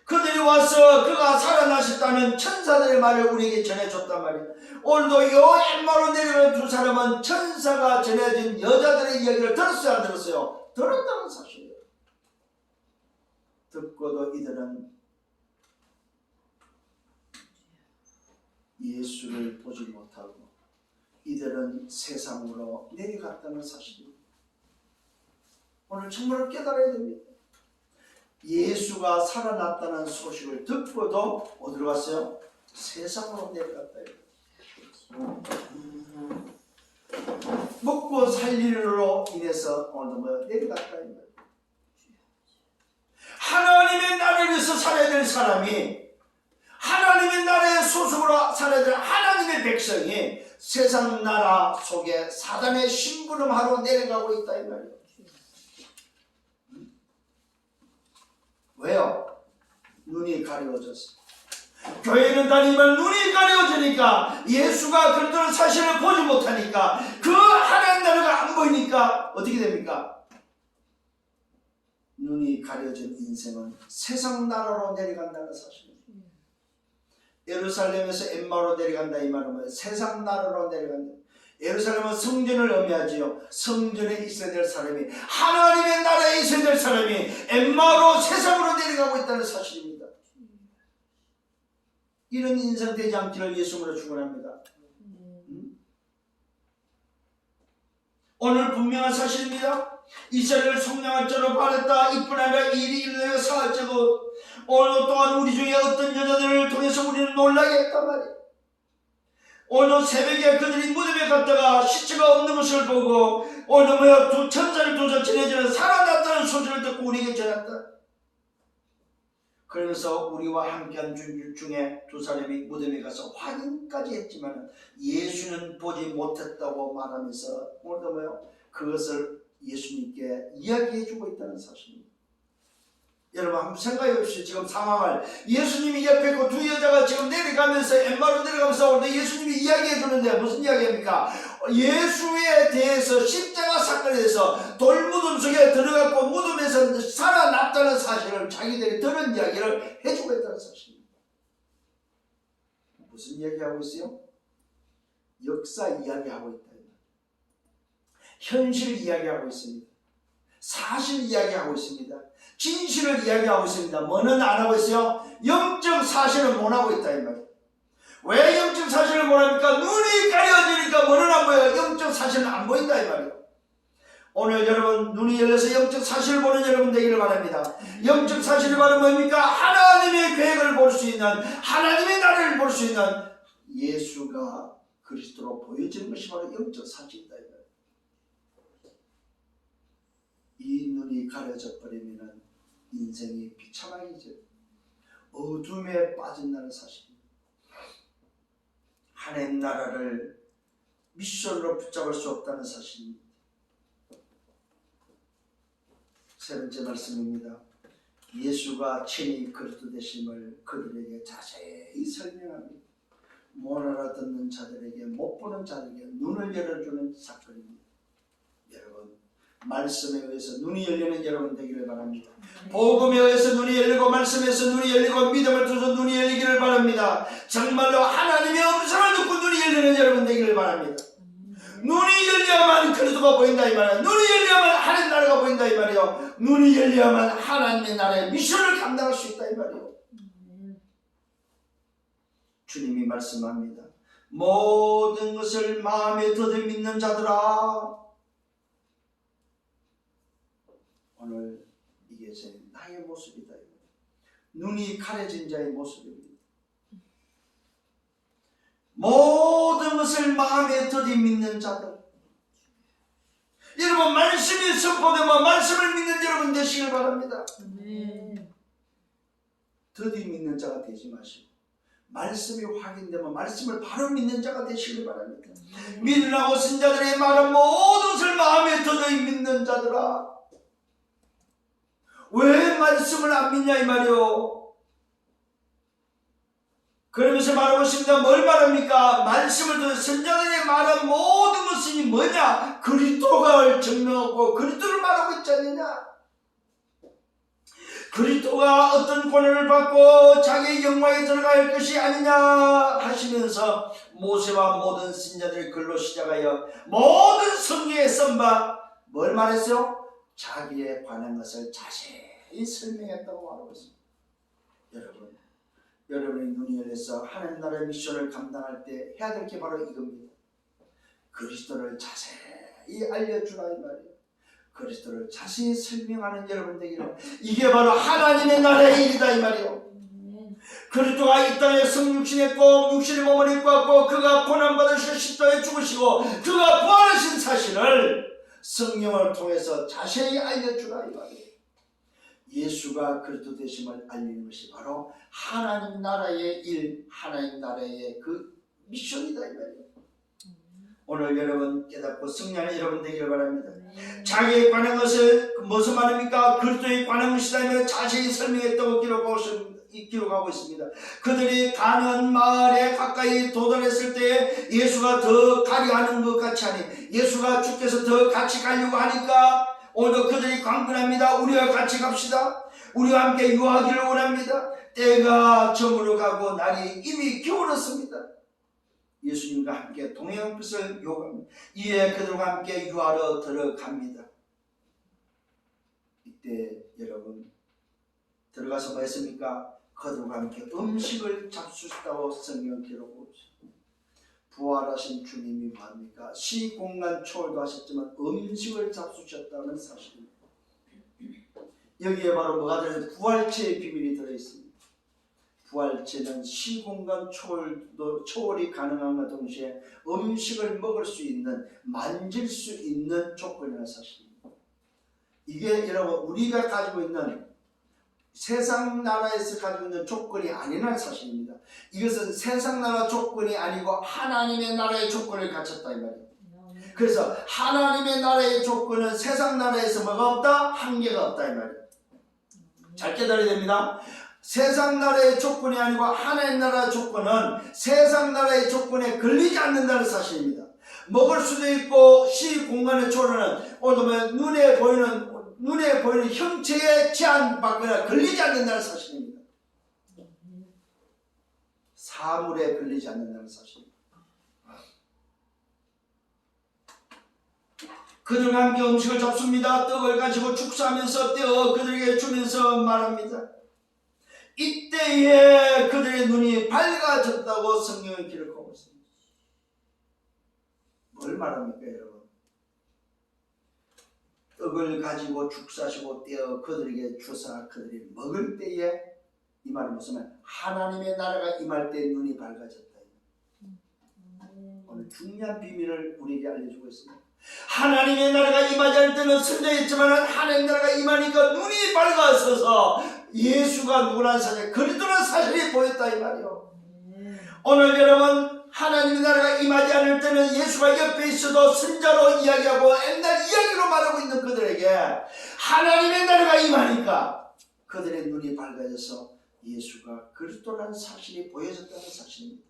그들이 와서 그가 살아나셨다는 천사들의 말을 우리에게 전해줬단 말이야. 오늘도 요 엠마로 내려오는 두 사람은 천사가 전해진 여자들의 이야기를 들었어요, 안 들었어요? 들었다는 사실이에요. 듣고도 이들은 예수를 보지 못하고 이들은 세상으로 내려갔다는 사실입니다. 오늘 정말 깨달아야 됩니다. 예수가 살아났다는 소식을 듣고도 어디로 갔어요? 세상으로 내려갔다. 먹고 살 일로 인해서 오늘도 내려갔다. 하나님의 나라를 위해서 살아야 될 사람이, 하나님의 나라의 소속으로 살아야 될 하나님의 백성이 세상 나라 속에 사단의 심부름하러 내려가고 있다 이 말이에요. 왜요? 눈이 가려워졌어. 교회는 다니면 눈이 가려워지니까, 예수가 그리스도의 사실을 보지 못하니까, 그 하나님 나라가 안 보이니까 어떻게 됩니까? 눈이 가려진 인생은 세상 나라로 내려간다는 사실입니다. 예루살렘에서 엠마오로 내려간다 이 말은 뭐예요? 세상 나라로 내려간다. 예루살렘은 성전을 의미하지요. 성전에 있어야 될 사람이, 하나님의 나라에 있어야 될 사람이 엠마오로 세상으로 내려가고 있다는 사실입니다. 이런 인생 되지 않기를 예수님으로 축원합니다. 오늘 분명한 사실입니다. 이스라엘을 속량할 자로 바랬다. 이뿐 아니라 이 일이 일어나서 사흘째고, 오늘 또한 우리 중에 어떤 여자들을 통해서 우리는 놀라게 했단 말이에요. 오늘 새벽에 그들이 무덤에 갔다가 시체가 없는 것을 보고, 오늘 두 천사를 두자 지내지는 살아났다는 소식을 듣고 우리에게 전했다. 그러면서 우리와 함께한 주 중에 두 사람이 무덤에 가서 확인까지 했지만 예수는 보지 못했다고 말하면서 오늘도 그것을 예수님께 이야기해주고 있다는 사실입니다. 여러분 한번 생각해 보십시오. 지금 상황을 예수님이 옆에 있고 두 여자가 지금 내려가면서 엠마오로 내려가면서 오는데 예수님이 이야기해 주는데 무슨 이야기입니까? 예수에 대해서 십자가 사건에 대해서 돌무덤 속에 들어갔고 무덤에서 살아났다는 사실을 자기들이 들은 이야기를 해주고 있다는 사실입니다. 무슨 이야기하고 있어요? 역사 이야기하고 있다. 현실 이야기하고 있습니다. 사실 이야기하고 있습니다. 진실을 이야기하고 있습니다. 뭐는 안 하고 있어요? 영적 사실을 못 하고 있다 이 말이에요. 왜 영적 사실을 못 합니까? 눈이 가려지니까 뭐는 안 보여요? 영적 사실은 안 보인다 이 말이에요. 오늘 여러분 눈이 열려서 영적 사실을 보는 여러분 되기를 바랍니다. 영적 사실이 바로 뭡니까? 하나님의 계획을 볼 수 있는, 하나님의 나라를 볼 수 있는 예수가 그리스도로 보여지는 것이 바로 영적 사실이다 이 말이에요. 이 눈이 가려져 버리면 인생이 비참하기죠. 어둠에 빠진다는 사실입니다. 하나님 나라를 미션으로 붙잡을 수 없다는 사실입니다. 세 번째 말씀입니다. 예수가 친히 그리스도 되심을 그들에게 자세히 설명합니다. 못 알아듣는 자들에게, 못 보는 자들에게 눈을 열어주는 사건입니다. 여러분 말씀에 의해서 눈이 열리는 여러분 되기를 바랍니다. 복음에 의해서 눈이 열리고 말씀에서 눈이 열리고 믿음을 통해서 눈이 열리기를 바랍니다. 정말로 하나님의 음성을 듣고 눈이 열리는 여러분 되기를 바랍니다. 눈이 열려야만 그리스도가 보인다 이 말이에요. 눈이 열려야만 하나님 나라가 보인다 이 말이에요. 눈이 열려야만 하나님의 나라의 미션을 감당할 수 있다 이 말이에요. 주님이 말씀합니다. 모든 것을 마음에 더듬 믿는 자들아. 오늘 이게 나의 모습이다. 눈이 가려진 자의 모습입니다. 모든 것을 마음에 더디 믿는 자들. 여러분 말씀이 선포되면 말씀을 믿는 여러분 되시길 바랍니다. 더디 믿는 자가 되지 마시고 말씀이 확인되면 말씀을 바로 믿는 자가 되시길 바랍니다. 믿으라고 쓴 자들의 말은 모든 것을 마음에 더디 믿는 자들아. 왜 말씀을 안 믿냐 이 말이요. 그러면서 말하고 있습니다. 뭘 말합니까? 말씀을 듣는 선자들이 말한 모든 것이 뭐냐? 그리스도가 증명하고 그리스도를 말하고 있지 않느냐? 그리스도가 어떤 권한을 받고 자기의 영광에 들어갈 것이 아니냐 하시면서 모세와 모든 선자들의 글로 시작하여 모든 성경에 쓴 바 뭘 말했어요? 자기에 관한 것을 자세히 설명했다고 말하고 있습니다. 여러분의 눈이 열려서 하나님 나라의 미션을 감당할 때 해야 될 게 바로 이겁니다. 그리스도를 자세히 알려주라 이 말이에요. 그리스도를 자세히 설명하는 여러분 되기를. 이게 바로 하나님의 나라의 일이다 이 말이에요. 그리스도가 이 땅에 성육신했고 육신의 몸을 입고 왔고 그가 고난받으시고 십자가에 죽으시고 그가 부활하신 사실을 성령을 통해서 자세히 알려주라 이 말이에요. 예수가 그리스도 되심을 알리는 것이 바로 하나님 나라의 일, 하나님 나라의 그 미션이다 이 말이에요. 오늘 여러분 깨닫고 승리하는 여러분 되기를 바랍니다. 자기에 관한 것을 무슨 말입니까? 그리스도에 관한 것이라며 자세히 설명했다고 기록하고 있습니다. 그들이 가는 마을에 가까이 도달했을 때 예수가 더 가려 하는 것 같이 하니 예수가 주께서 더 같이 가려고 하니까 오늘도 그들이 강권합니다. 우리와 같이 갑시다. 우리와 함께 유하기를 원합니다. 때가 저물어 가고 날이 이미 기울었습니다. 예수님과 함께 동행한 것을 요구합니다. 이에 그들과 함께 유하러 들어갑니다. 이때 여러분 들어가서 뭐 했습니까? 그들과 함께 음식을 잡수셨다고 성경 기록하고 있습니다. 부활하신 주님이 뭐합니까? 시공간 초월도 하셨지만 음식을 잡수셨다는 사실입니다. 여기에 바로 뭐가 들어있어요? 부활체의 비밀이 들어있습니다. 부활체는 시공간 초월이 가능함과 동시에 음식을 먹을 수 있는, 만질 수 있는 조건이라는 사실입니다. 이게 여러분 우리가 가지고 있는 세상 나라에서 가지고 있는 조건이 아니라는 사실입니다. 이것은 세상 나라 조건이 아니고 하나님의 나라의 조건을 갖췄다 이 말이에요. 그래서 하나님의 나라의 조건은 세상 나라에서 뭐가 없다? 한계가 없다 이 말이에요. 잘 깨달아야 됩니다. 세상 나라의 조건이 아니고 하나님 나라의 조건은 세상 나라의 조건에 걸리지 않는다는 사실입니다. 먹을 수도 있고 시공간의 초월은 오늘 눈에 보이는 형체에 제한받거나 걸리지 않는다는 사실입니다. 사물에 걸리지 않는다는 사실입니다. 그들과 함께 음식을 잡습니다. 떡을 가지고 축사하면서 떼어 그들에게 주면서 말합니다. 이때에 그들의 눈이 밝아졌다고 성경은 기록하고 있습니다. 뭘 말합니까 여러분? 떡을 가지고 축사하시고 떼어 그들에게 주사 그들이 먹을 때에 이 말은 무슨 말? 하나님의 나라가 임할 때 눈이 밝아졌다. 오늘 중요한 비밀을 우리에게 알려주고 있습니다. 하나님의 나라가 임하지 않을 때는 선자였지만 하나님의 나라가 임하니까 눈이 밝아서서 예수가 누구라는 사실, 그리스도라는 사실이 보였다 이 말이요. 오늘 여러분 하나님의 나라가 임하지 않을 때는 예수가 옆에 있어도 선자로 이야기하고 옛날 이야기로 말하고 있는 그들에게 하나님의 나라가 임하니까 그들의 눈이 밝아져서 예수가 그리스도라는 사실이 보여졌다는 사실입니다.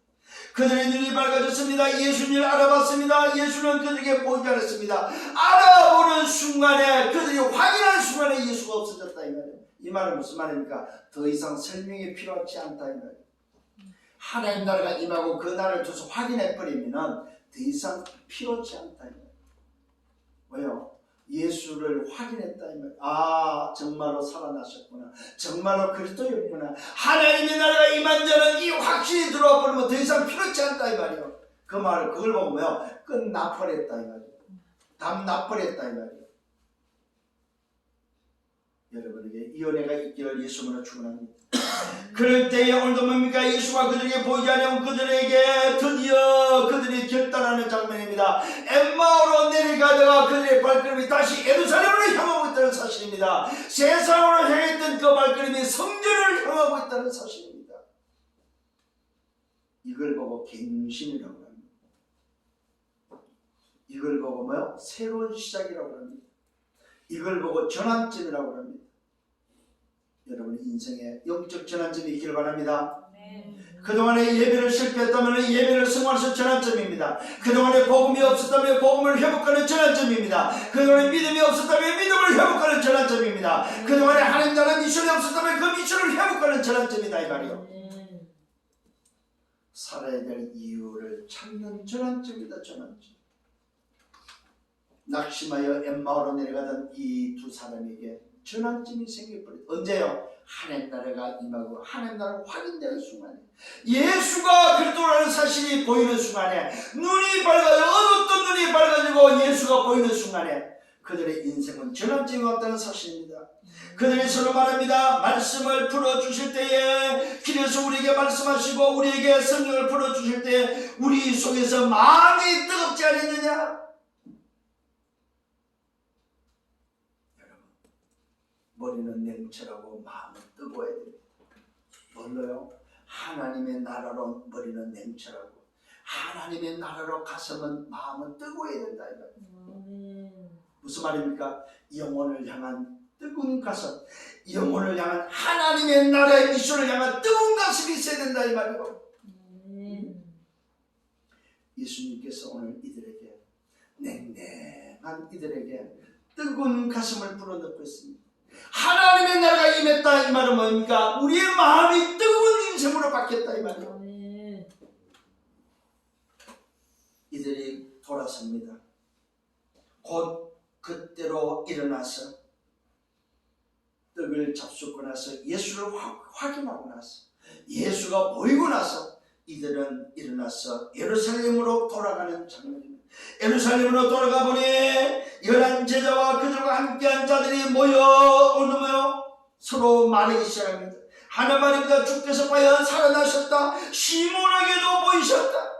그들의 눈이 밝아졌습니다. 예수님을 알아봤습니다. 예수는 그들에게 보이지 않았습니다. 알아보는 순간에 그들이 확인하는 순간에 예수가 없어졌다 이 말이에요. 이 말은 무슨 말입니까? 더 이상 설명이 필요하지 않다 이 말이에요. 하나님 나라가 임하고 그 나라를 두서 확인해버리면 더 이상 필요하지 않다 이 말이에요. 왜요? 예수를 확인했다 이 말이에요. 아 정말로 살아나셨구나. 정말로 그리스도였구나. 하나님의 나라가 임한 자는 이 확신이 들어와 버리면 더 이상 필요하지 않다 이 말이에요. 그 말을 그걸 보고 뭐요? 끝나버렸다 이 말이에요. 답나버렸다 이 말이에요. 여러분에게 이 은혜가 있기를 예수님으로 축원합니다. 그럴 때에 오늘도 뭡니까? 예수가 그들에게 보이지 않으면 그들에게 드디어 그들이 결단하는 장면입니다. 엠마오로 내려가다가 그들의 발걸음이 다시 예루살렘으로 향하고 있다는 사실입니다. 세상으로 향했던 그 발걸음이 성전을 향하고 있다는 사실입니다. 이걸 보고 갱신이라고 합니다. 이걸 보고 뭐요? 새로운 시작이라고 합니다. 이걸 보고 전환점이라고 합니다. 여러분의 인생에 영적 전환점이 있기를 바랍니다. 아멘. 그동안에 예배를 실패했다면 예배를 승화해서 전환점입니다. 그동안에 복음이 없었다면 복음을 회복하는 전환점입니다. 그동안에 믿음이 없었다면 믿음을 회복하는 전환점입니다. 그동안에 하나님 나라 미션이 없었다면 그 미션을 회복하는 전환점이다 이 말이요. 살아야 될 이유를 찾는 전환점이다. 전환점. 낙심하여 엠마오로 내려가던 이 두 사람에게 전환점이 생겨버렸다. 언제요? 하나님 나라가 임하고 하나님 나라가 확인되는 순간에, 예수가 그리스도라는 사실이 보이는 순간에, 눈이 밝아요. 어두웠던 눈이 밝아지고 예수가 보이는 순간에 그들의 인생은 전환점이 왔다는 사실입니다. 그들이 서로 말합니다. 말씀을 풀어주실 때에, 길에서 우리에게 말씀하시고 우리에게 성경을 풀어주실 때에 우리 속에서 마음이 뜨겁지 않았느냐? 머리는 냉철하고 마음은 뜨거워야 됩니다. 뭘로요? 하나님의 나라로 머리는 냉철하고 하나님의 나라로 가슴은 마음은 뜨거워야 된다. 무슨 말입니까? 영혼을 향한 뜨거운 가슴, 영혼을 향한 하나님의 나라의 미션을 향한 뜨거운 가슴이 있어야 된다 이 말이요. 예수님께서 오늘 이들에게, 냉랭한 이들에게 뜨거운 가슴을 불어넣고 있습니다. 하나님의 나라가 임했다 이 말은 뭡니까? 우리의 마음이 뜨거운 인생으로 바뀌었다 이 말이에요. 이들이 돌아섭니다. 곧 그때로 일어나서 떡을 잡수고 나서 예수를 확인하고 나서 예수가 보이고 나서 이들은 일어나서 예루살렘으로 돌아가는 장면입니다. 예루살렘으로 돌아가 보니 11 제자와 그들과 함께한 자들이 모여 서로 말하기 시작합니다. 하나 말입니다. 주께서 과연 살아나셨다. 시몬에게도 보이셨다.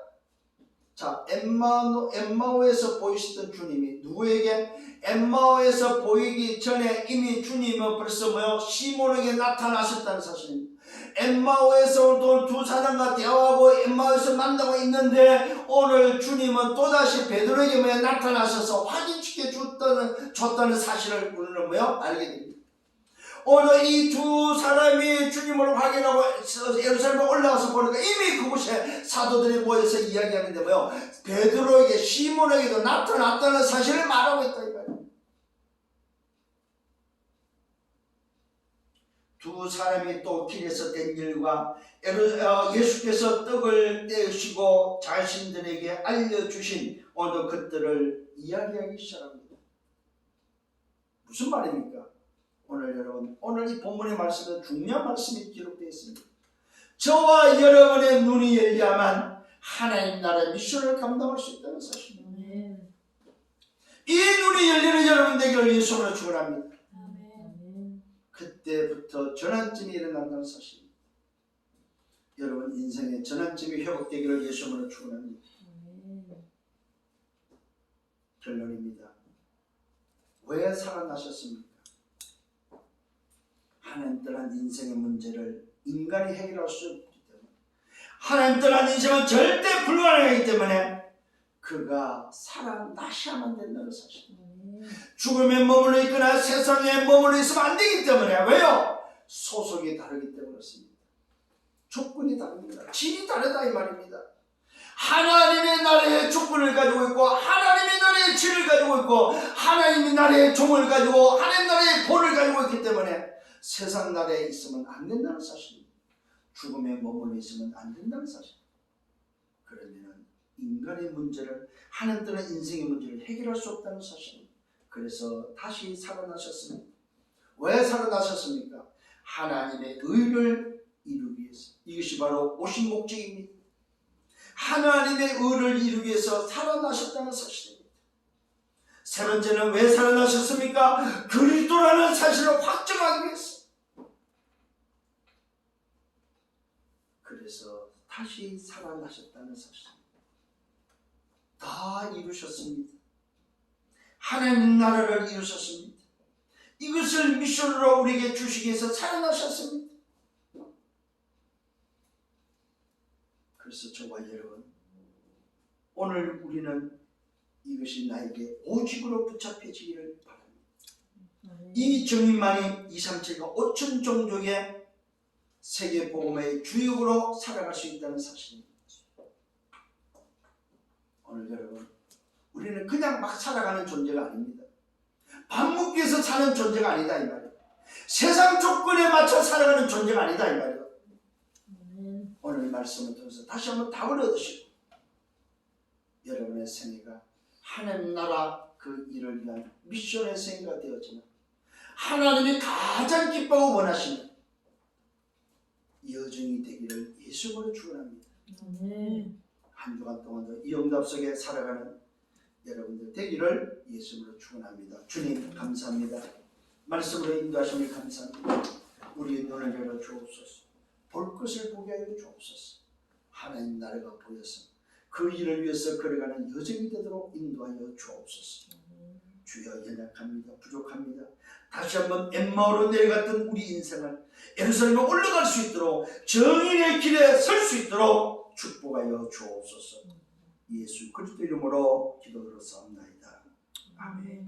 자, 엠마오에서 보이셨던 주님이 누구에게? 엠마오에서 보이기 전에 이미 주님은 벌써 시몬에게 나타나셨다는 사실입니다. 엠마오에서 두 사람과 대화하고 엠마오에서 만나고 있는데 오늘 주님은 또다시 베드로에게 나타나셔서 확인시켜 줬다는 사실을 우리는 알게 됩니다. 오늘 이 두 사람이 주님을 확인하고 예루살렘에 올라가서 보니까 이미 그곳에 사도들이 모여서 이야기하는데 베드로에게, 시몬에게도 나타났다는 사실을 말하고 있다 이 말이에요. 두 사람이 또 길에서 된 일과 예수께서 떡을 떼으시고 자신들에게 알려주신 오늘 것들을 이야기하기 시작합니다. 무슨 말입니까? 오늘 여러분, 오늘 이 본문의 말씀은 중요한 말씀이 기록되어 있습니다. 저와 여러분의 눈이 열려야만 하나님 나라의 미션을 감당할 수 있다는 사실입니다. 이 눈이 열리는 여러분 되기를 예수로 축원합니다. 그때부터 전환점이 일어난다는 사실입니다. 여러분 인생의 전환점이 회복되기를 예수로 축원합니다. 결론입니다. 왜 살아나셨습니까? 하나님 떠난 인생의 문제를 인간이 해결할 수 없기 때문에, 하나님 떠난 인생은 절대 불가능하기 때문에 그가 살아나셔야만 된다는 사실입니다. 죽음에 머물러 있거나 세상에 머물러 있으면 안 되기 때문에, 왜요? 소속이 다르기 때문에 그렇습니다. 조건이 다릅니다. 질이 다르다 이 말입니다. 하나님의 나라의 조건을 가지고 있고 하나님의 나라의 질을 가지고 있고 하나님의 나라의 종을 가지고 하나님의 나라의 본을 가지고 있기 때문에 세상 나라에 있으면 안 된다는 사실입니다. 죽음에 머물러 있으면 안 된다는 사실입니다. 그러면 인간의 문제를, 하나님 떠난 인생의 문제를 해결할 수 없다는 사실입니다. 그래서 다시 살아나셨습니다. 왜 살아나셨습니까? 하나님의 의를 이루기 위해서. 이것이 바로 오신 목적입니다. 하나님의 의를 이루기 위해서 살아나셨다는 사실입니다. 세 번째는 왜 살아나셨습니까? 그리스도라는 사실을 확정하기 위해서. 그래서 다시 살아나셨다는 사실입니다. 다 이루셨습니다. 하나님 나라를 이루셨습니다. 이것을 미션으로 우리에게 주시기 위해서 살아나셨습니다. 그래서 저와 여러분, 오늘 우리는 이것이 나에게 오직으로 붙잡혀지기를 바랍니다. 이 증인만이 2, 3, 7과 5천 종족의 세계 복음의 주역으로 살아갈 수 있다는 사실입니다. 오늘 여러분, 우리는 그냥 막 살아가는 존재가 아닙니다. 밥 먹기 위해서 사는 존재가 아니다 이 말이에요. 세상 조건에 맞춰 살아가는 존재가 아니다 이 말이에요. 오늘 말씀을 통해서 다시 한번 답을 얻으시고 여러분의 생애가 하나님 나라 그 일을 위한 미션의 생애가 되었지만 하나님이 가장 기뻐하고 원하시는 여정이 되기를 예수님으로 축원합니다. 한 주간 동안도 이 응답 속에 살아가는 여러분들 되기를 예수님으로 축원합니다. 주님 감사합니다. 말씀으로 인도하심을 감사합니다. 우리의 눈을 열어 주옵소서. 볼 것을 보게 하여 주옵소서. 하나님 나라가 보여서 그 일을 위해서 걸어가는 여정이 되도록 인도하여 주옵소서. 주여 연약합니다. 부족합니다. 다시 한번 엠마오로 내려갔던 우리 인생을 예루살렘에 올라갈 수 있도록 정의의 길에 설 수 있도록 축복하여 주옵소서. 예수 그리스도 이름으로 기도드렸사옵나이다. 아멘.